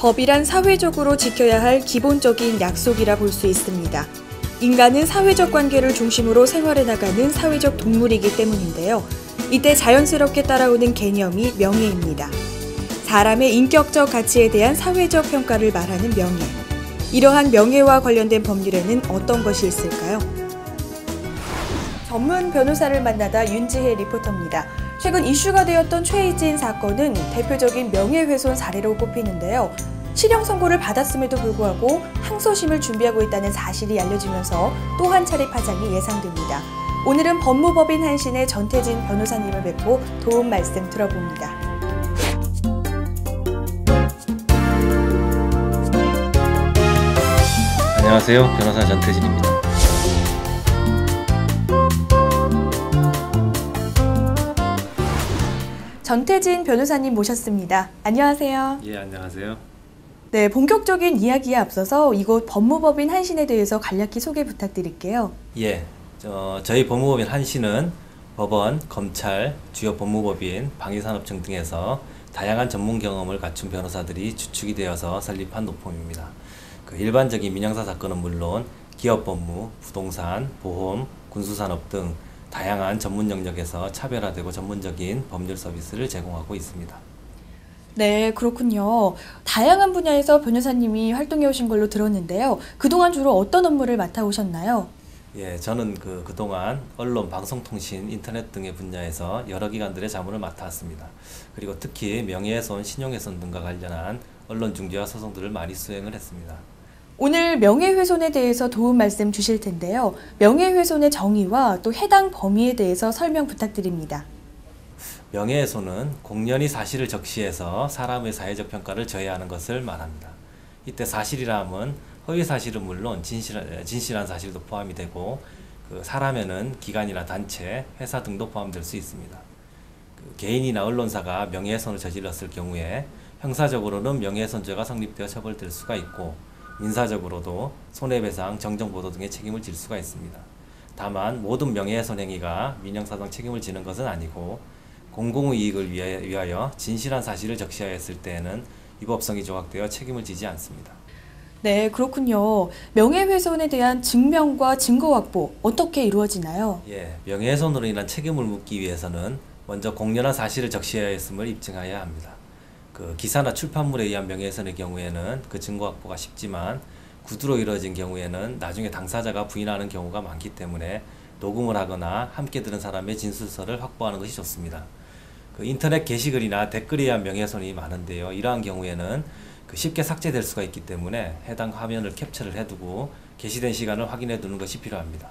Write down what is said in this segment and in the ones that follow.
법이란 사회적으로 지켜야 할 기본적인 약속이라 볼 수 있습니다. 인간은 사회적 관계를 중심으로 생활해 나가는 사회적 동물이기 때문인데요. 이때 자연스럽게 따라오는 개념이 명예입니다. 사람의 인격적 가치에 대한 사회적 평가를 말하는 명예. 이러한 명예와 관련된 법률에는 어떤 것이 있을까요? 전문 변호사를 만나다 윤지혜 리포터입니다. 최근 이슈가 되었던 최희진 사건은 대표적인 명예훼손 사례로 꼽히는데요. 실형 선고를 받았음에도 불구하고 항소심을 준비하고 있다는 사실이 알려지면서 또 한 차례 파장이 예상됩니다. 오늘은 법무법인 한신의 전태진 변호사님을 뵙고 도움 말씀 들어봅니다. 안녕하세요. 변호사 전태진입니다. 전태진 변호사님 모셨습니다. 안녕하세요. 예, 안녕하세요. 네, 본격적인 이야기에 앞서서 이곳 법무법인 한신에 대해서 간략히 소개 부탁드릴게요. 예, 저희 법무법인 한신은 법원, 검찰, 주요 법무법인, 방위산업청 등에서 다양한 전문 경험을 갖춘 변호사들이 주축이 되어서 설립한 노펌입니다. 일반적인 민형사 사건은 물론 기업 법무, 부동산, 보험, 군수산업 등 다양한 전문 영역에서 차별화되고 전문적인 법률 서비스를 제공하고 있습니다. 네, 그렇군요. 다양한 분야에서 변호사님이 활동해 오신 걸로 들었는데요. 그동안 주로 어떤 업무를 맡아오셨나요? 예, 저는 그동안 언론, 방송통신, 인터넷 등의 분야에서 여러 기관들의 자문을 맡아왔습니다. 그리고 특히 명예훼손, 신용훼손 등과 관련한 언론 중재와 소송들을 많이 수행을 했습니다. 오늘 명예훼손에 대해서 도움 말씀 주실 텐데요. 명예훼손의 정의와 또 해당 범위에 대해서 설명 부탁드립니다. 명예훼손은 공연히 사실을 적시해서 사람의 사회적 평가를 저해하는 것을 말합니다. 이때 사실이라 함은 허위 사실은 물론 진실한 사실도 포함이 되고 사람에는 기관이나 단체, 회사 등도 포함될 수 있습니다. 개인이나 언론사가 명예훼손을 저질렀을 경우에 형사적으로는 명예훼손죄가 성립되어 처벌될 수가 있고 민사적으로도 손해배상, 정정보도 등의 책임을 질 수가 있습니다. 다만 모든 명예훼손 행위가 민형사상 책임을 지는 것은 아니고 공공의 이익을 위하여 진실한 사실을 적시하였을 때에는 위법성이 조각되어 책임을 지지 않습니다. 네, 그렇군요. 명예훼손에 대한 증명과 증거 확보 어떻게 이루어지나요? 예, 명예훼손으로 인한 책임을 묻기 위해서는 먼저 공연한 사실을 적시하였음을 입증해야 합니다. 기사나 출판물에 의한 명예훼손의 경우에는 그 증거 확보가 쉽지만 구두로 이루어진 경우에는 나중에 당사자가 부인하는 경우가 많기 때문에 녹음을 하거나 함께 들은 사람의 진술서를 확보하는 것이 좋습니다. 인터넷 게시글이나 댓글에 의한 명예훼손이 많은데요. 이러한 경우에는 쉽게 삭제될 수가 있기 때문에 해당 화면을 캡처를 해두고 게시된 시간을 확인해 두는 것이 필요합니다.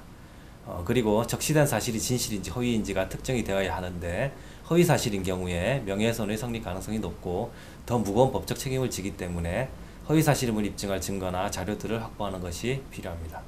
그리고 적시된 사실이 진실인지 허위인지가 특정이 되어야 하는데 허위 사실인 경우에 명예훼손의 성립 가능성이 높고 더 무거운 법적 책임을 지기 때문에 허위 사실임을 입증할 증거나 자료들을 확보하는 것이 필요합니다.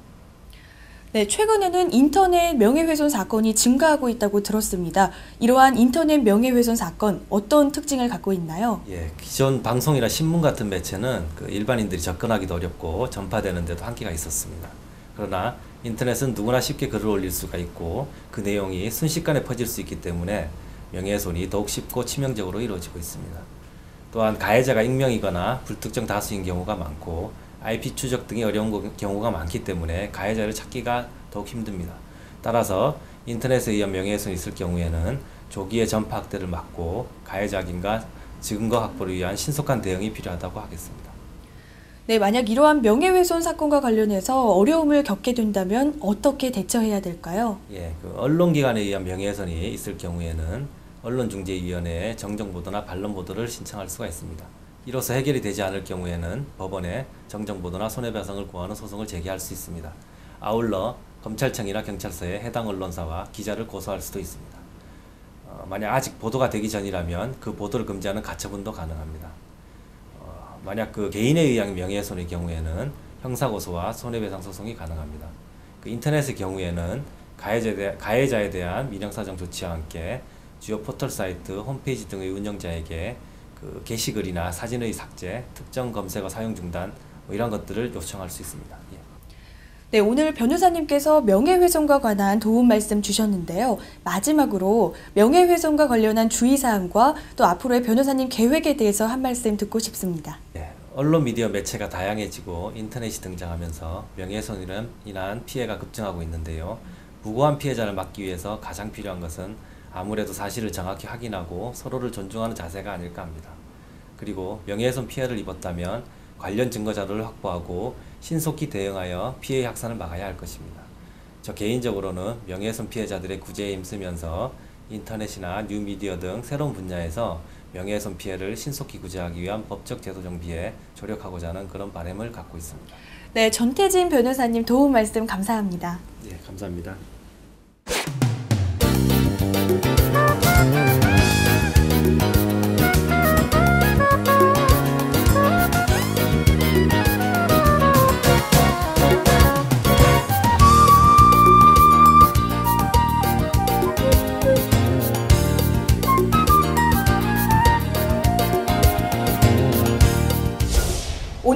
네, 최근에는 인터넷 명예훼손 사건이 증가하고 있다고 들었습니다. 이러한 인터넷 명예훼손 사건 어떤 특징을 갖고 있나요? 예, 기존 방송이나 신문 같은 매체는 일반인들이 접근하기도 어렵고 전파되는 데도 한계가 있었습니다. 그러나 인터넷은 누구나 쉽게 글을 올릴 수가 있고 그 내용이 순식간에 퍼질 수 있기 때문에 명예훼손이 더욱 쉽고 치명적으로 이루어지고 있습니다. 또한 가해자가 익명이거나 불특정 다수인 경우가 많고 IP 추적 등이 어려운 경우가 많기 때문에 가해자를 찾기가 더욱 힘듭니다. 따라서 인터넷에 의한 명예훼손이 있을 경우에는 조기에 전파 확대를 막고 가해자 확인과 증거 확보를 위한 신속한 대응이 필요하다고 하겠습니다. 네, 만약 이러한 명예훼손 사건과 관련해서 어려움을 겪게 된다면 어떻게 대처해야 될까요? 예, 언론기관에 의한 명예훼손이 있을 경우에는 언론중재위원회에 정정보도나 반론보도를 신청할 수가 있습니다. 이로써 해결이 되지 않을 경우에는 법원에 정정보도나 손해배상을 구하는 소송을 제기할 수 있습니다. 아울러 검찰청이나 경찰서에 해당 언론사와 기자를 고소할 수도 있습니다. 만약 아직 보도가 되기 전이라면 그 보도를 금지하는 가처분도 가능합니다. 만약 개인에 의한 명예훼손의 경우에는 형사고소와 손해배상 소송이 가능합니다. 인터넷의 경우에는 가해자에 대한 민형사정 조치와 함께 주요 포털 사이트, 홈페이지 등의 운영자에게 게시글이나 사진의 삭제, 특정 검색어 사용 중단 이런 것들을 요청할 수 있습니다. 예. 네, 오늘 변호사님께서 명예훼손과 관한 도움 말씀 주셨는데요. 마지막으로 명예훼손과 관련한 주의사항과 또 앞으로의 변호사님 계획에 대해서 한 말씀 듣고 싶습니다. 네, 언론 미디어 매체가 다양해지고 인터넷이 등장하면서 명예훼손으로 인한 피해가 급증하고 있는데요. 무고한 피해자를 막기 위해서 가장 필요한 것은 아무래도 사실을 정확히 확인하고 서로를 존중하는 자세가 아닐까 합니다. 그리고 명예훼손 피해를 입었다면 관련 증거 자료를 확보하고 신속히 대응하여 피해 확산을 막아야 할 것입니다. 저 개인적으로는 명예훼손 피해자들의 구제에 힘쓰면서 인터넷이나 뉴미디어 등 새로운 분야에서 명예훼손 피해를 신속히 구제하기 위한 법적 제도 정비에 조력하고자 하는 그런 바람을 갖고 있습니다. 네, 전태진 변호사님 도움 말씀 감사합니다. 네, 감사합니다.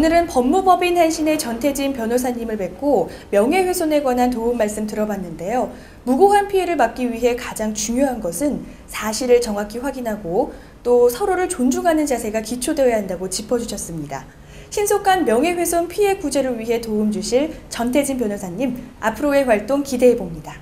오늘은 법무법인 한신의 전태진 변호사님을 뵙고 명예훼손에 관한 도움 말씀 들어봤는데요. 무고한 피해를 막기 위해 가장 중요한 것은 사실을 정확히 확인하고 또 서로를 존중하는 자세가 기초되어야 한다고 짚어주셨습니다. 신속한 명예훼손 피해 구제를 위해 도움 주실 전태진 변호사님, 앞으로의 활동 기대해 봅니다.